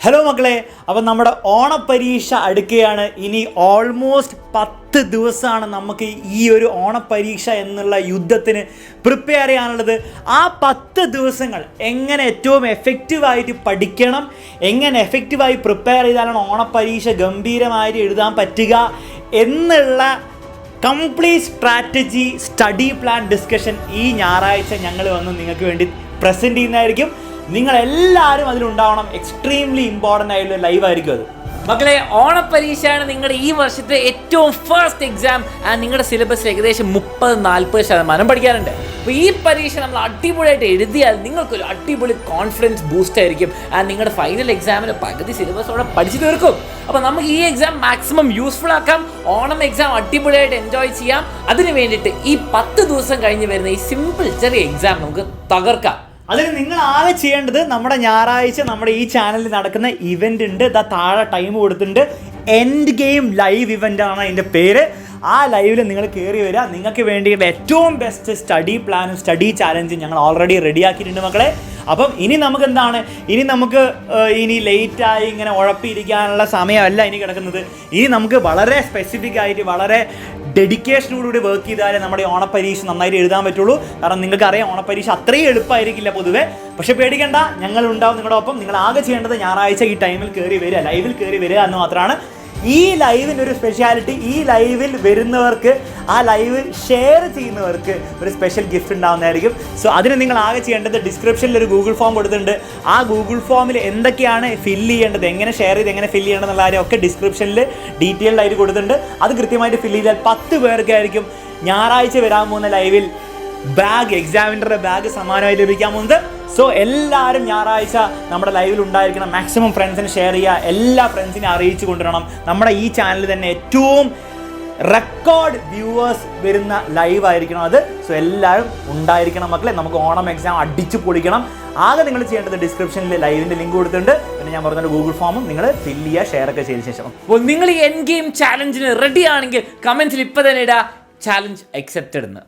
Hello മക്കളെ, അപ്പം നമ്മുടെ ഓണപ്പരീക്ഷ അടുക്കുകയാണ്. ഇനി ഓൾമോസ്റ്റ് 10 ദിവസമാണ് നമുക്ക് ഈ ഒരു ഓണപ്പരീക്ഷ എന്നുള്ള യുദ്ധത്തിന് പ്രിപ്പയർ ചെയ്യാനുള്ളത്. ആ 10 ദിവസങ്ങൾ എങ്ങനെ ഏറ്റവും എഫക്റ്റീവായിട്ട് പഠിക്കണം, എങ്ങനെ എഫക്റ്റീവായി പ്രിപ്പയർ ചെയ്താലാണ് ഓണപ്പരീക്ഷ ഗംഭീരമായിട്ട് എഴുതാൻ പറ്റുക എന്നുള്ള complete strategy study plan discussion ഈ ഞായറാഴ്ച ഞങ്ങൾ വന്ന് നിങ്ങൾക്ക് വേണ്ടി പ്രസൻറ്റ് ചെയ്യുന്നതായിരിക്കും. നിങ്ങളെല്ലാവരും അതിലുണ്ടാവണം. എക്സ്ട്രീംലി ഇമ്പോർട്ടൻ്റ് ആയിട്ടുള്ള ലൈവ് ആയിരിക്കും അത്. മക്കളെ, ഓണപ്പരീക്ഷയാണ് നിങ്ങളുടെ ഈ വർഷത്തെ ഏറ്റവും ഫസ്റ്റ് എക്സാം. ആൻഡ് നിങ്ങളുടെ സിലബസിൽ ഏകദേശം 30-40% പഠിക്കാറുണ്ട്. അപ്പോൾ ഈ പരീക്ഷ നമ്മൾ അടിപൊളിയായിട്ട് എഴുതിയാൽ നിങ്ങൾക്കൊരു അടിപൊളി കോൺഫിഡൻസ് ബൂസ്റ്റ് ആയിരിക്കും. ആൻഡ് നിങ്ങളുടെ ഫൈനൽ എക്സാമിന് പകുതി സിലബസോടെ പഠിച്ചു തീർക്കും. അപ്പോൾ നമുക്ക് ഈ എക്സാം മാക്സിമം യൂസ്ഫുൾ ആക്കാം. ഓണം എക്സാം അടിപൊളിയായിട്ട് എൻജോയ് ചെയ്യാം. അതിന് വേണ്ടിയിട്ട് ഈ 10 ദിവസം കഴിഞ്ഞ് വരുന്ന ഈ സിമ്പിൾ ചെറിയ എക്സാം നമുക്ക് തകർക്കാം. അതിന് നിങ്ങൾ ആകെ ചെയ്യേണ്ടത്, നമ്മുടെ ഞായറാഴ്ച നമ്മുടെ ഈ ചാനലിൽ നടക്കുന്ന ഇവൻ്റ് ഉണ്ട്. താഴെ ടൈം കൊടുത്തിട്ടുണ്ട്. എൻഡ് ഗെയിം ലൈവ് ഇവൻ്റ് ആണ് അതിൻ്റെ പേര്. ആ ലൈവിൽ നിങ്ങൾ കയറി വരിക. നിങ്ങൾക്ക് വേണ്ടിയുള്ള ഏറ്റവും ബെസ്റ്റ് സ്റ്റഡി പ്ലാനും സ്റ്റഡി ചാലഞ്ചും ഞങ്ങൾ ഓൾറെഡി റെഡിയാക്കിയിട്ടുണ്ട് മക്കളെ. അപ്പം ഇനി നമുക്ക് എന്താണ്, ഇനി ലേറ്റായി ഇങ്ങനെ ഉഴപ്പിയിരിക്കാനുള്ള സമയമല്ല ഇനി കിടക്കുന്നത്. ഇനി നമുക്ക് വളരെ സ്പെസിഫിക് ആയിട്ട് വളരെ ഡെഡിക്കേഷനോടുകൂടി വർക്ക് ചെയ്താലേ നമ്മുടെ ഓണപ്പരീക്ഷ നന്നായിട്ട് എഴുതാൻ പറ്റുള്ളൂ. കാരണം നിങ്ങൾക്കറിയാം, ഓണപ്പരീക്ഷ അത്രയും എളുപ്പമായിരിക്കില്ല പൊതുവെ. പക്ഷെ പേടിക്കേണ്ട, ഞങ്ങളുണ്ടാവും നിങ്ങളുടെ ഒപ്പം. നിങ്ങൾ ആകെ ചെയ്യേണ്ടത് ഞായറാഴ്ച ഈ ടൈമിൽ കയറി വരിക, ലൈവിൽ കയറി വരിക എന്ന് മാത്രമാണ്. ഈ ലൈവിൻ്റെ ഒരു സ്പെഷ്യാലിറ്റി, ഈ ലൈവിൽ വരുന്നവർക്ക്, ആ ലൈവ് ഷെയർ ചെയ്യുന്നവർക്ക് ഒരു സ്പെഷ്യൽ ഗിഫ്റ്റ് ഉണ്ടാകുന്നതായിരിക്കും. സോ അതിന് നിങ്ങൾ ആകെ ചെയ്യേണ്ടത്, ഡിസ്ക്രിപ്ഷനിൽ ഒരു ഗൂഗിൾ ഫോം കൊടുത്തിട്ടുണ്ട്. ആ ഗൂഗിൾ ഫോമിൽ എന്തൊക്കെയാണ് ഫില്ല് ചെയ്യേണ്ടത്, എങ്ങനെ ഷെയർ ചെയ്ത് എങ്ങനെ ഫില്ല് ചെയ്യേണ്ടത് എന്നുള്ള കാര്യമൊക്കെ ഡിസ്ക്രിപ്ഷനിൽ ഡീറ്റെയിൽഡ് ആയിട്ട് കൊടുത്തിട്ടുണ്ട്. അത് കൃത്യമായിട്ട് ഫില്ല് ചെയ്താൽ 10 പേർക്കായിരിക്കും ഞായറാഴ്ച വരാൻ പോകുന്ന ലൈവിൽ എക്സാമിനറുടെ ബാഗ് സമ്മാനമായി ലഭിക്കാൻ പോകുന്നത്. സോ എല്ലാവരും ഞായറാഴ്ച നമ്മുടെ ലൈവിൽ ഉണ്ടായിരിക്കണം. മാക്സിമം ഫ്രണ്ട്സിന് ഷെയർ ചെയ്യുക, എല്ലാ ഫ്രണ്ട്സിനെ അറിയിച്ചു കൊണ്ടുവരണം. നമ്മുടെ ഈ ചാനലിൽ തന്നെ ഏറ്റവും റെക്കോർഡ് വ്യൂവേഴ്സ് വരുന്ന ലൈവ് ആയിരിക്കണം അത്. സോ എല്ലാവരും ഉണ്ടായിരിക്കണം മക്കളെ. നമുക്ക് ഓണം എക്സാം അടിച്ചു പൊളിക്കണം. ആകെ നിങ്ങൾ ചെയ്യേണ്ടത്, ഡിസ്ക്രിപ്ഷനിൽ ലൈവിൻ്റെ ലിങ്ക് കൊടുത്തിട്ടുണ്ട്. പിന്നെ ഞാൻ പറഞ്ഞ ഗൂഗിൾ ഫോമും നിങ്ങൾ ഫില്ല് ചെയ്യുക, ഷെയർ ഒക്കെ ചെയ്ത ശേഷം. അപ്പോൾ നിങ്ങൾ ഈ എൻഡ് ഗെയിം ചാലഞ്ചിന് റെഡി ആണെങ്കിൽ കമൻസിൽ ഇപ്പോൾ തന്നെ ഇടുക, ചാലഞ്ച് അക്സെപ്റ്റഡ് എന്ന്.